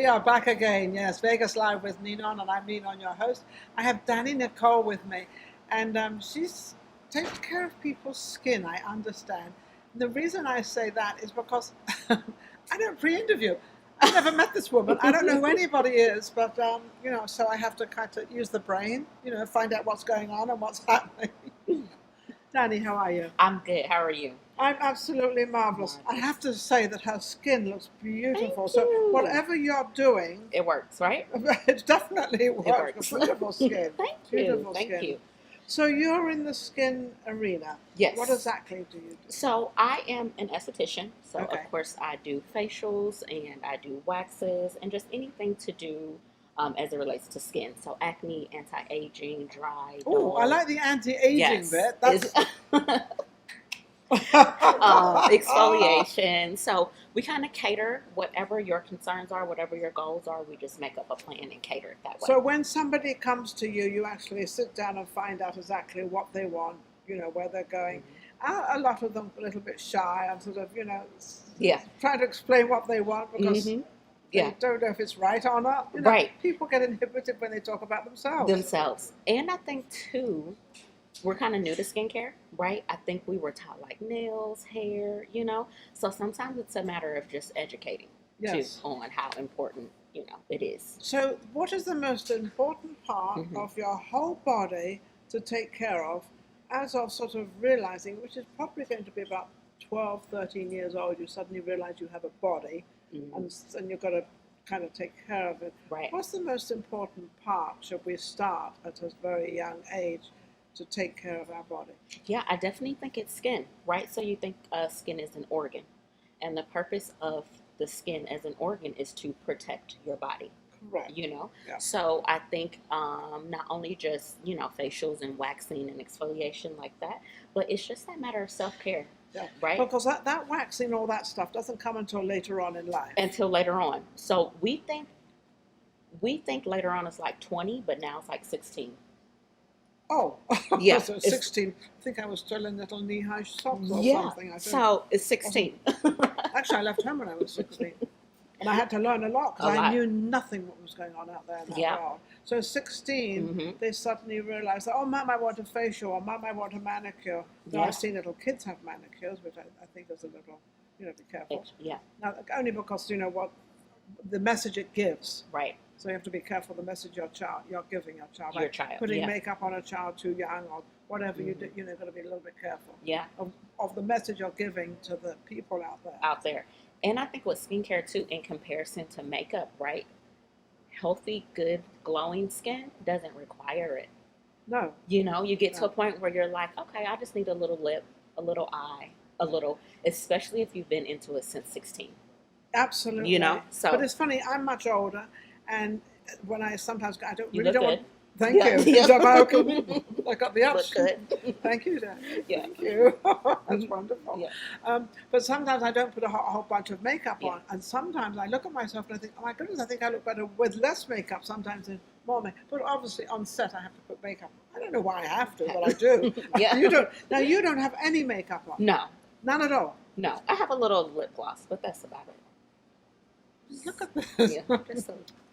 are back again. Yes, Vegas Live with Ninon, and I'm Ninon, your host. I have Dani Nicole with me, and she's takes care of people's skin. I understand. And the reason I say that is because I don't pre-interview. I've never met this woman. I don't know who anybody is, but so I have to kind of use the brain, find out what's going on and what's happening. Dani, how are you? I'm good. How are you? I'm absolutely marvelous. I have to say that her skin looks beautiful. Thank So you. whatever you're doing, It works, right? it definitely works. works. Beautiful skin. Thank Beautiful you. Thank skin. you. So you're in the skin arena. Yes. What exactly do you do? So I am an esthetician. So Okay. of course I do facials and I do waxes and just anything to do as it relates to skin. So acne, anti-aging, dry. Oh, I like the anti-aging Yes. bit. That's exfoliation. So we kind of cater whatever your concerns are, whatever your goals are. We just make up a plan and cater it that way. So when somebody comes to you, you actually sit down and find out exactly what they want, where they're going. A lot of them a little bit shy and sort of, Yeah. trying to explain what they want because Yeah. they don't know if it's right or not. Right. People get inhibited when they talk about themselves. And I think too, we're kind of new to skincare, right? I think we were taught like nails, hair, So sometimes it's a matter of just educating Yes. too on how important, it is. So what is the most important part Mhm. of your whole body to take care of as of sort of realizing, which is probably going to be about 12, 13 years old, you suddenly realize you have a body and you've got to kind of take care of it. Right. What's the most important part, should we start at a very young age, to take care of our body? Yeah, I definitely think it's skin, right? So you think skin is an organ, and the purpose of the skin as an organ is to protect your body. Correct. Yeah. So I think not only just facials and waxing and exfoliation like that, but it's just that matter of self-care. Yeah. Right. Because that waxing, all that stuff doesn't come until later on in life. Until later on. So we think later on is like 20, but now it's like 16. Oh, Yeah. So 16. I think I was still in little knee-high socks or Yeah. something. I think. So it's 16. Actually, I left home when I was 16. And I had to learn a lot because I knew nothing what was going on out there in that world. So 16, they suddenly realized that, oh, Mum, I want a facial, or Mum, I want a manicure. Now, I've seen little kids have manicures, which I think is a little, be careful. Yeah. Now, only because, what the message it gives. Right. So you have to be careful the message you're giving your child. Your Like child. putting makeup on a child too young or whatever you do, got to be a little bit careful. Yeah. Of the message you're giving to the people out there. And I think with skincare too, in comparison to makeup, right? Healthy, good, glowing skin doesn't require it. No. You get to a point where you're like, okay, I just need a little lip, a little eye, especially if you've been into it since 16. Absolutely. So. But it's funny, I'm much older, and when I sometimes, I don't You really look don't good. want. Thank you. Yeah. I got the ups. Look good. Thank you, Dan. Yeah. Thank you. That's wonderful. Yeah. But sometimes I don't put a whole bunch of makeup on, and sometimes I look at myself and I think, oh my goodness, I think I look better with less makeup sometimes than more makeup. But obviously on set I have to put makeup on. I don't know why I have to, but I do. Yeah. You don't. Now you don't have any makeup on. No. None at all. No. I have a little lip gloss, but that's about it. Look at this. Yeah.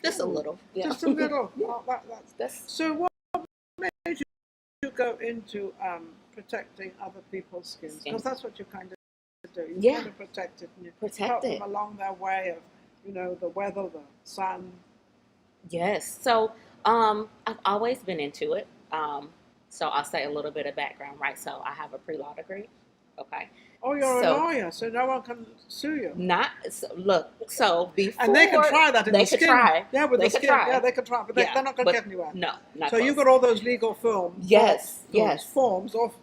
Just a little. Yeah. Just a little. Oh, That's So what made you go into protecting other people's skins? Because that's what you kind of do. You kind of protect it and you help them along their way of, the weather, the sun. Yes. So I've always been into it. So I'll say a little bit of background, right? So I have a pre-law degree. Okay. Oh, you're a lawyer, so no one can sue you. So before... And they can try that in the skin. They can try. Yeah, with the skin. Try. Yeah, they can try, but they're not going to get anywhere. No, not So close. you've got all those legal forms. Yes. Forms of...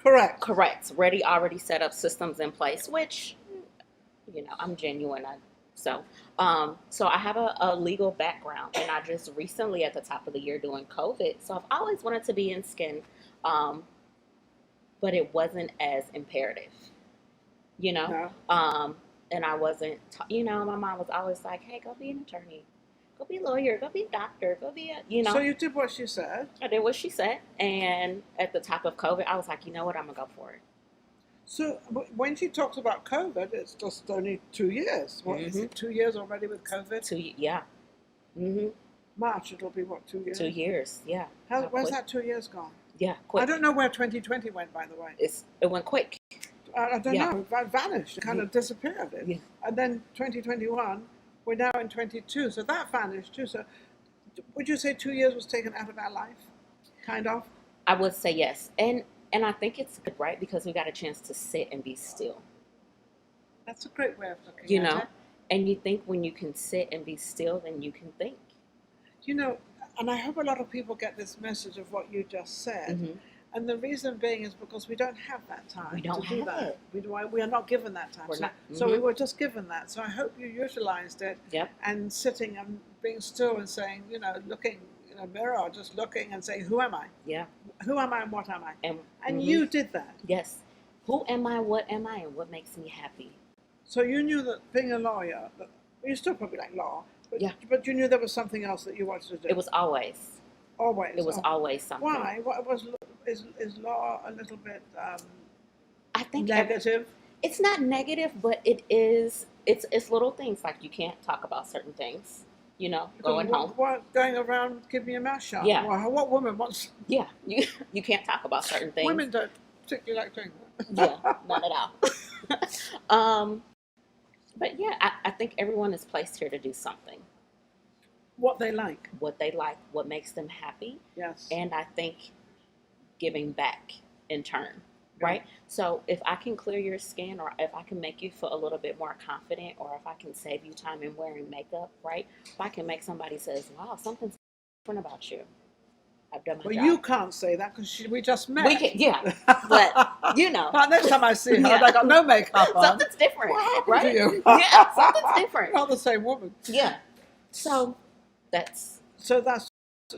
Correct. Already set up systems in place, which, I'm genuine. So I have a legal background, and I just recently at the top of the year doing COVID. So I've always wanted to be in skin, but it wasn't as imperative, No. And I wasn't, my mom was always like, hey, go be an attorney, go be a lawyer, go be a doctor, go be So you did what she said. I did what she said, and at the top of COVID, I was like, you know what, I'm gonna go for it. So when she talks about COVID, it's just only 2 years. What is it? 2 years already with COVID? Yeah. Mm-hmm. March, it'll be what, 2 years? 2 years, yeah. Where's that 2 years gone? Yeah, quick. I don't know where 2020 went, by the way. It went quick. I don't know. It vanished. It kind of disappeared. Yeah. And then 2021, we're now in 22. So that vanished too. So would you say 2 years was taken out of our life? Kind of? I would say yes. And I think it's good, right? Because we got a chance to sit and be still. That's a great way of looking You at know? it. And you think when you can sit and be still, then you can think. You know, and I hope a lot of people get this message of what you just said. Mm-hmm. And the reason being is because we don't have that time We don't to do have that. it. We are not given that time. We're So, not. so we Mhm. were just given that. So I hope you utilized it. Yep. And sitting and being still and saying, you know, looking in a mirror, just looking and saying, who am I? Yeah. Who am I and what am I? And And mhm. you did that. Yes. Who am I? What am I? And what makes me happy? So you knew that being a lawyer, you still probably like law, but, Yeah. but you knew there was something else that you wanted to do. It was always. always. It was always something. Why? What was is law a little bit I think negative? it's not negative, but it is. It's little things like you can't talk about certain things. You know, going home. Going around keeping your mouth shut. Yeah. Well, what woman wants? Yeah, you can't talk about certain things. Women don't particularly like doing that. Yeah, not at all. But yeah, I think everyone is placed here to do something. What they like. What they like, what makes them happy, Yes. and I think giving back in turn, Yeah. right? So if I can clear your skin, or if I can make you feel a little bit more confident, or if I can save you time in wearing makeup, right? If I can make somebody says, wow, something's different about you, I've done my Well, job. you can't say that because we just met. We can, yeah, but you know. Next time I see her, Yeah. I got no makeup on. Something's different, What happened right? to you? Yeah, something's different. Not the same woman. Yeah. So that's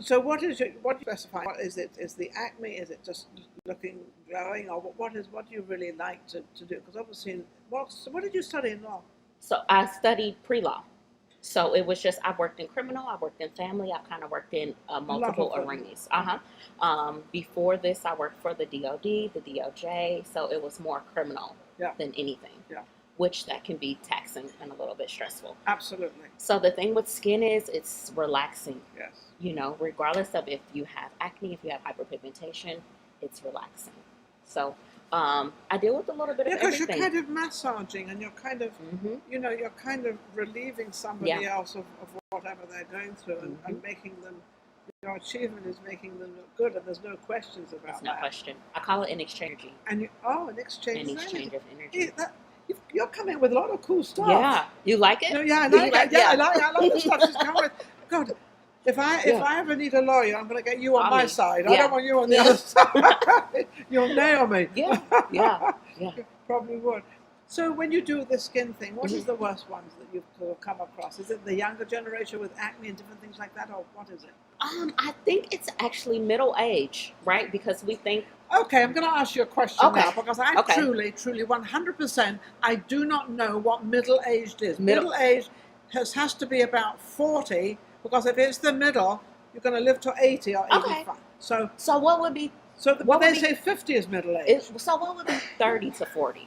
So what is it? What do you specify? What is it? Is the acne? Is it just looking glowing, or what do you really like to do? Because obviously, what did you study in law? so I studied pre-law. So it was just I worked in criminal, I worked in family, I kind of worked in multiple Lot of arenas. Before this, I worked for the DOD, the DOJ. So it was more criminal Yeah. than anything. Yeah. Which that can be taxing and a little bit stressful. Absolutely. So the thing with skin is it's relaxing. Yes. You know, regardless of if you have acne, if you have hyperpigmentation, it's relaxing. So I deal with a little bit of Because everything. you're kind of massaging and you're kind of, Mhm. you're kind of relieving somebody Yeah. else of whatever they're going through and Mhm. making them, your achievement is making them look good, and there's no questions about There's no that. question. I call it an exchange. And an exchange. An of exchange energy. of energy. You're coming with a lot of cool stuff. Yeah, you like it? No, yeah, I Do like you it. like- I like the stuff she's come with. God, if I ever need a lawyer, I'm going to get you on my side. I Yeah. don't want you on the Yeah. other side. You'll nail me. Yeah, yeah. Probably would. So when you do the skin thing, what is Mhm. the worst ones that you've sort of come across? Is it the younger generation with acne and different things like that, or what is it? I think it's actually middle age, right? Because we think Okay, I'm going to ask you a question Okay. now because I Okay. truly, 100%, I do not know what middle-aged is. Middle- Middle-aged has to be about 40 because if it's the middle, you're going to live to 80 or 85. Okay. So what would be? But what they would be- say 50 is middle-aged. So what would be 30 to 40?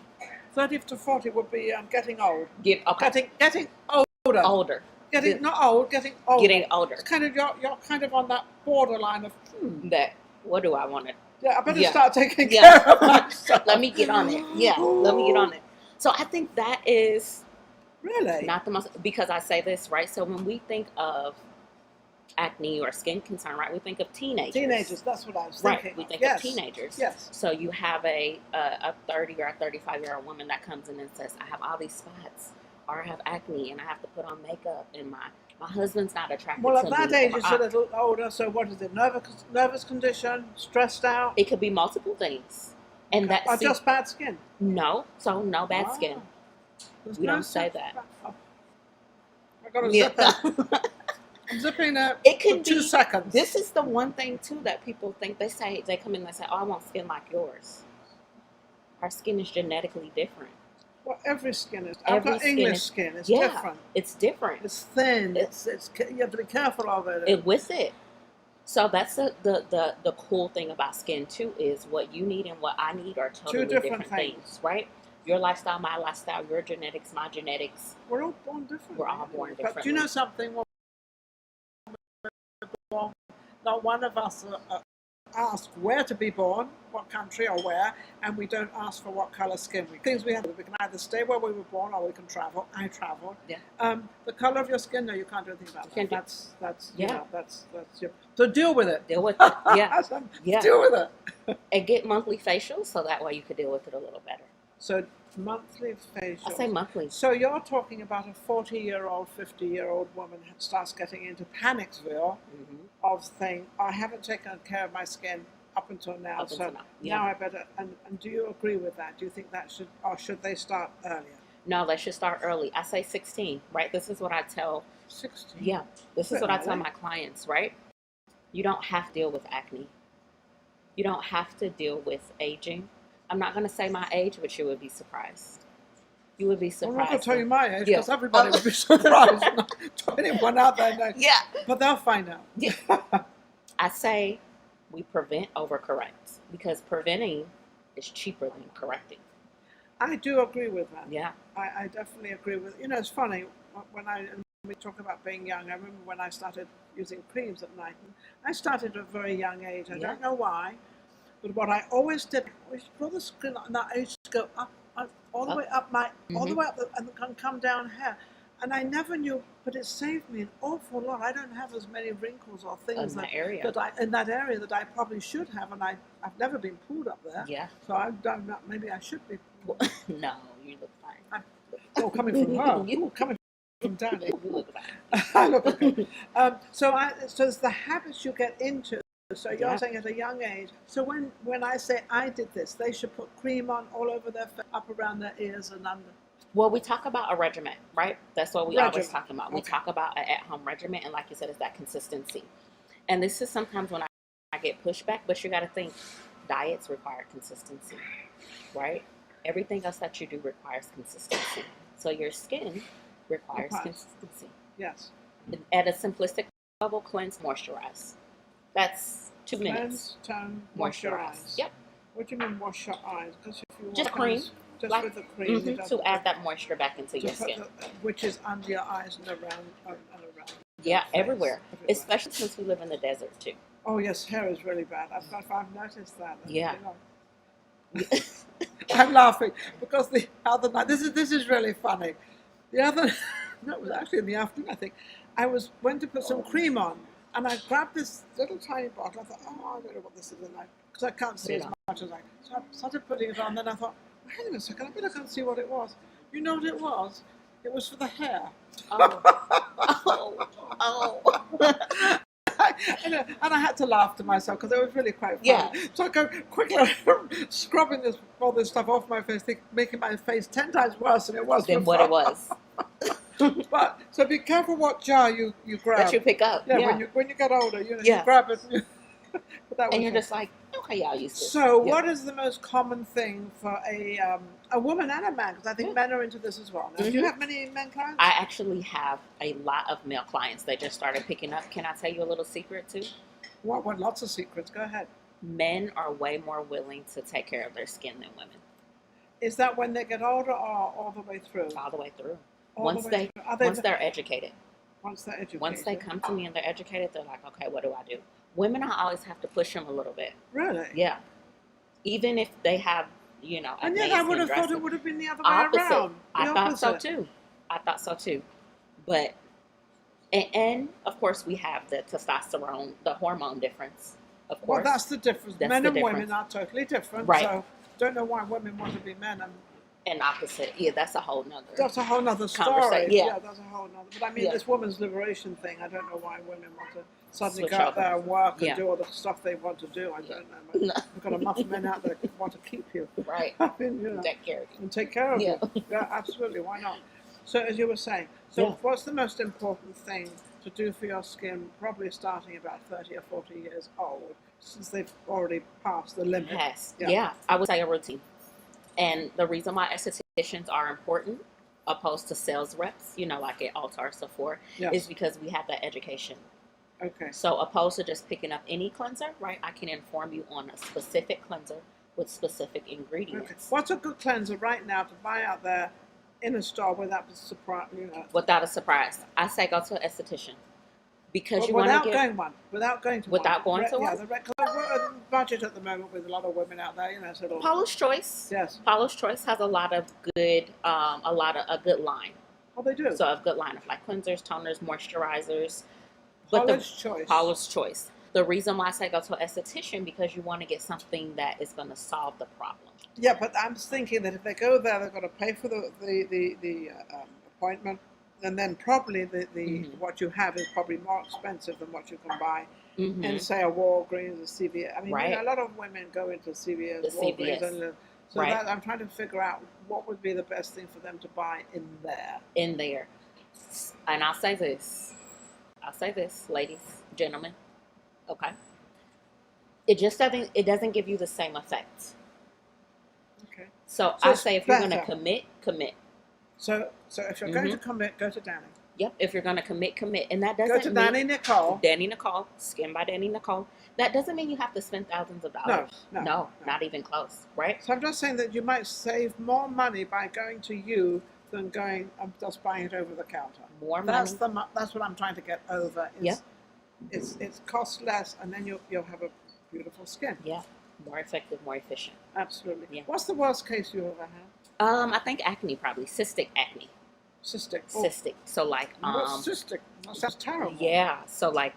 30 to 40 would be getting old. Okay. Getting older. Older. Getting not old, getting older. Getting older. It's kind of you're kind of on that borderline of That. What do I want to? yeah. I better Yeah. start taking Yeah. care of myself. Let me get on it. Yeah. Let me get on it. So I think that is Really? not the most, because I say this, right? So when we think of acne or skin concern, right, we think of teenagers. Teenagers. That's what I was Right. thinking. We think Yes. of teenagers. Yes. So you have a 30 or a 35-year-old woman that comes in and says, I have all these spots, or I have acne, and I have to put on makeup, and my husband's not attracted Well, to at that me. age, or it's a little older. So what is it? Nervous condition, stressed out, It could be multiple things. And that or just bad skin? no, so no bad skin. There's We no don't say such- that. I got to Yeah. zip it. I'm zipping it It for could 2 be. seconds. This is the one thing too that people think. They come in and they say, "Oh, I want skin like yours." Our skin is genetically different. Well, every skin is. Every I've got skin English is- skin. It's Yeah. different. It's different. It's thin. You have to be careful of it. With it. So that's the cool thing about skin too, is what you need and what I need are totally different things, right? Your lifestyle, my lifestyle, your genetics, my genetics. We're all born differently. We're all born differently. But do you know something? Not one of us ask where to be born, what country or where, and we don't ask for what color skin. Things we have, we can either stay where we were born or we can travel. I traveled. Yeah. The color of your skin, no, you can't do anything about that. That's yeah. You know, that's your, so deal with it. Deal with it. Yeah. Yeah. Deal with it. And get monthly facials so that way you could deal with it a little better. So monthly facials. I say monthly. So you're talking about a 40-year-old, 50-year-old woman who starts getting into Panicsville of saying, I haven't taken care of my skin up until now, now I better. And do you agree with that? Do you think that should they start earlier? No, they should start early. I say 16, right? This is what I tell. 16. Yeah, this is what I tell my clients, right? You don't have to deal with acne. You don't have to deal with aging. I'm not going to say my age, but you would be surprised. You would be surprised. I'm not going to tell you my age because everybody would be surprised. Not anyone out there knows. Yeah. But they'll find out. Yeah. I say we prevent over correct because preventing is cheaper than correcting. I do agree with that. Yeah. I definitely agree with. You know, it's funny when we talk about being young. I remember when I started using creams at night. I started at a very young age. I don't know why, but what I always did was draw the skin, and I used to go up all the way up all the way up and come down here. And I never knew, but it saved me an awful lot. I don't have as many wrinkles or things in that area that I probably should have, and I've never been pulled up there. Yeah. So I don't know. Maybe I should be. No, you look fine. Coming from her. Coming from Dani. You look fine. I look okay. So it's the habits you get into. So you're saying at a young age. So when I say I did this, they should put cream on all over their face, up around their ears and under. Well, we talk about a regimen, right? That's what we always talk about. We talk about an at-home regimen, and like you said, it's that consistency. And this is sometimes when I get pushback, but you got to think diets require consistency, right? Everything else that you do requires consistency. So your skin requires consistency. Yes. At a simplistic level, cleanse, moisturize. That's 2 minutes. Cleanse, tone, moisturize. Yep. What do you mean wash your eyes? Because if you just cream. Just with the cream. To add that moisture back into your skin. Which is under your eyes and around. Yeah, everywhere. Especially since we live in the desert too. Oh yes, hair is really bad. I've noticed that. Yeah. You know. I'm laughing because the other night, this is really funny. The other, no, it was actually in the afternoon, I think. Went to put some cream on, and I grabbed this little tiny bottle. I thought, I don't know what this is, because I can't see as much as so I started putting it on. Then I thought, hang on a second, I bet I can't see what it was. You know what it was? It was for the hair. And I had to laugh to myself because it was really quite funny. Yeah. So I go quickly scrubbing all this stuff off my face, making my face 10 times worse than it was than what it was. But so be careful what jar you grab. That you pick up. Yeah. When you get older, you grab it. And you're just like, okay, I'll use this. So what is the most common thing for a woman and a man? Because I think men are into this as well. Now, do you have many men clients? I actually have a lot of male clients. They just started picking up. Can I tell you a little secret too? What? Lots of secrets. Go ahead. Men are way more willing to take care of their skin than women. Is that when they get older or all the way through? All the way through. Once they're educated. Once they're educated. Once they come to me and they're educated, they're like, okay, what do I do? Women, I always have to push them a little bit. Really? Yeah. Even if they have, and yet I would have thought it would have been the other way around. I thought so too. But, and of course we have the testosterone, the hormone difference, of course. Well, that's the difference. Men and women are totally different. Right. So don't know why women want to be men and opposite. Yeah, that's a whole nother. That's a whole nother story. Yeah, that's a whole nother. But I mean, this woman's liberation thing. I don't know why women want to suddenly switch go out there and work and do all the stuff they want to do. I don't know. We've got enough men out there that want to keep you. Right. I mean, take care of you. And take care of you. Yeah, absolutely. Why not? So as you were saying, what's the most important thing to do for your skin? Probably starting about 30 or 40 years old, since they've already passed the limit. Yes. Yeah. I would say a routine. And the reason why estheticians are important, opposed to sales reps, like at Ulta or Sephora, is because we have that education. Okay. So opposed to just picking up any cleanser, right? I can inform you on a specific cleanser with specific Okay. ingredients. What's a good cleanser right now to buy out there in a store without the surprise? Without a surprise, I say go to an esthetician because Well, you want to without get going one, without going to without one. going to Yeah, one. the the budget at the moment with a lot of women out there, sort of. Paula's Choice. Yes. Paula's Choice has a lot of good, a good line. Oh, they do. So a good line of like cleansers, toners, moisturizers. Paula's Choice. Paula's Choice. The reason why I say go to an esthetician because you want to get something that is going to solve the problem. Yeah, but I'm thinking that if they go there, they've got to pay for the appointment, and then probably what you have is probably more expensive than what you can buy in, say, a Walgreens or CVS. I mean, Right. a lot of women go into CVS, The Walgreens, CVS. so Right. that I'm trying to figure out what would be the best thing for them to buy in there. In there. And I'll say this, ladies, gentlemen, okay? It doesn't give you the same effect. Okay. So So I it's say if you're going to better. commit. So if you're going to commit, go to Dani. Yep. If you're going to commit. And that Go doesn't to mean Dani Nicole. Dani Nicole, Skin by Dani Nicole. That doesn't mean you have to spend thousands of dollars. No. Not even close, right? So I'm just saying that you might save more money by going to you than going just buying it over the counter. More That's money. that's what I'm trying to get over. Yeah. It's cost less, and then you'll have a beautiful skin. Yeah. More effective, more efficient. Absolutely. Yeah. What's the worst case you ever had? I think acne probably. Cystic acne. Cystic. Oh, Cystic. So like what's cystic? That sounds terrible. yeah. So like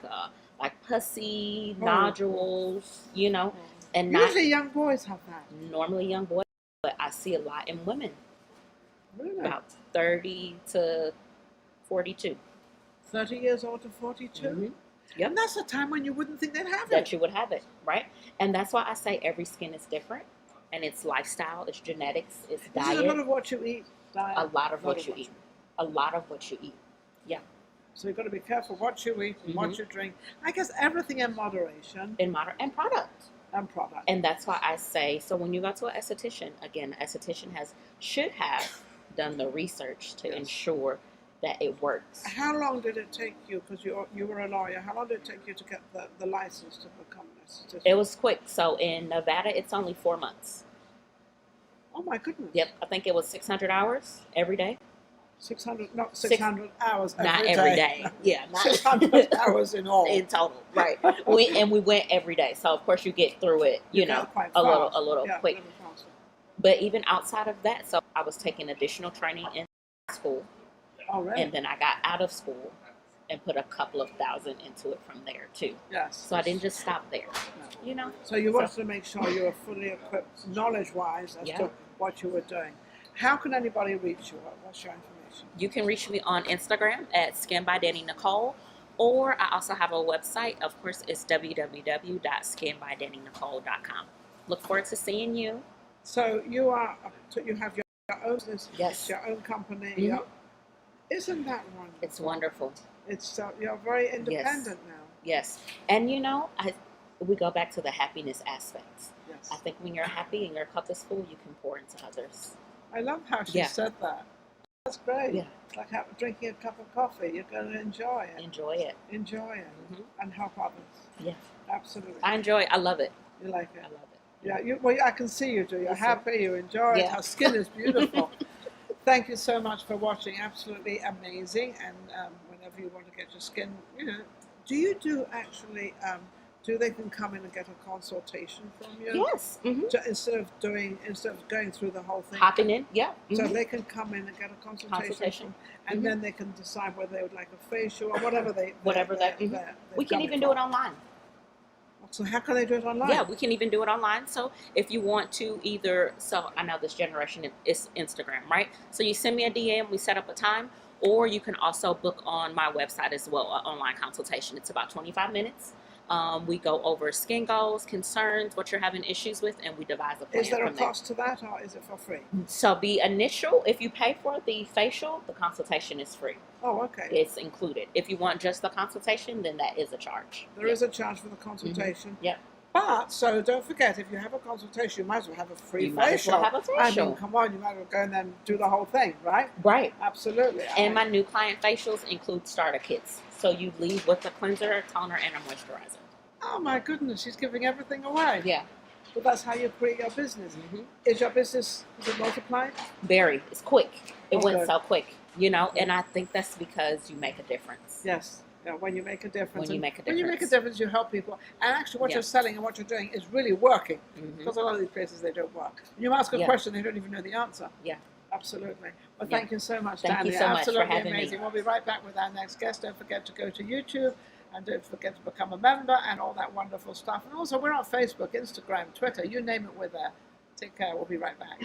pussy, Oh. nodules, and not Usually young boys have that. normally young boys, but I see a lot in women, Really? about 30 to 42. 30 years old to 42. Mhm. Yep. And that's a time when you wouldn't think they'd have That it. you would have it, right? And that's why I say every skin is different, and it's lifestyle, it's genetics, it's This is a lot diet, of what you eat. Diet. a lot of what you eat, a lot of what you eat. Yeah, So you've got to be careful what you eat and what you drink. I guess everything in moderation in modern and product. and product. And that's why I say, so when you go to an esthetician, again, an esthetician should have done the research to ensure that it works. How long did it take you, because you were a lawyer, how long did it take you to get the license to become an esthetician? It was quick. So in Nevada, it's only 4 months. Oh my goodness. Yep, I think it was 600 hours every day. 600, not 600 hours Not every every day. day. Yeah, not 600 hours in all. in total, right? We went every day, so of course you get through it, Quite a fast. little Yeah, quick. a little faster. But even outside of that, so I was taking additional training in school, Oh, really? and then I got out of school and put a couple of thousand into it from there too. Yes. So I didn't just stop there, No. So you wanted to make sure you were fully equipped, knowledge-wise, as to what you were doing. How can anybody reach you? What's your information? You can reach me on Instagram at Skin by Dani Nicole, or I also have a website. Of course, it's www.skinbydaninicole.com. Look forward to seeing you. So you have your own business, Yes. your own company. Mhm. Isn't that wonderful? It's wonderful. It's you're very independent now. Yes. And we go back to the happiness aspects. Yes. I think when you're happy and your cup is full, you can pour into others. I love how she said that. That's great. Yeah. It's like drinking a cup of coffee. You're going to enjoy it. Enjoy it. Enjoy it Mhm. and help others. Yeah. Absolutely. I enjoy it. I love it. You like it. I love it. Yeah. I can see you do. You're Yes, sir. happy. You enjoy it. Yeah. Our skin is beautiful. Thank you so much for watching. Absolutely amazing. And whenever you want to get your skin, do you do actually? They can come in and get a consultation from you? Yes. Mm-hmm. Instead of going through the whole thing. Hopping in. Yeah. So Mhm. they can come in and get a consultation. And Mhm. then they can decide whether they would like a facial or whatever we can even do it online. So how can they do it online? Yeah, we can even do it online. So if you want to I know this generation is Instagram, right? So you send me a DM, we set up a time, or you can also book on my website as well, an online consultation. It's about 25 minutes. We go over skin goals, concerns, what you're having issues with, and we devise a plan. Is there a from there. cost to that, or is it for free? So the initial, if you pay for the facial, the consultation is free. Oh, okay. It's included. If you want just the consultation, then that is a charge. There is a charge for the consultation. Yep. But, so don't forget, if you have a consultation, you might as well have a free You facial. might as well have a I facial. mean, come on, you might as well go and then do the whole thing, right? Right. Absolutely. And my new client facials include starter kits. So you leave with a cleanser, toner, and a moisturizer. Oh my goodness, she's giving everything away. Yeah. But that's how you create your business. Hmm. Is your business, is it multiplied? Very. It's quick. It went Okay. so quick, you know, and I think that's because you make a difference. Yes. Yeah, when you make a difference. When you And make a when you make a difference. difference, you help people. And actually, what Yeah. you're selling and what you're doing is really working. Hmm. Because a lot of these places, they don't work. You ask a Yeah. question, they don't even know the answer. Yeah. Absolutely. Well, Yeah. thank you so much, Thank Dani. you so much for Absolutely having me. amazing. We'll be right back with our next guest. Don't forget to go to YouTube and don't forget to become a member and all that wonderful stuff. And also, we're on Facebook, Instagram, Twitter, you name it, we're there. Take care. We'll be right back.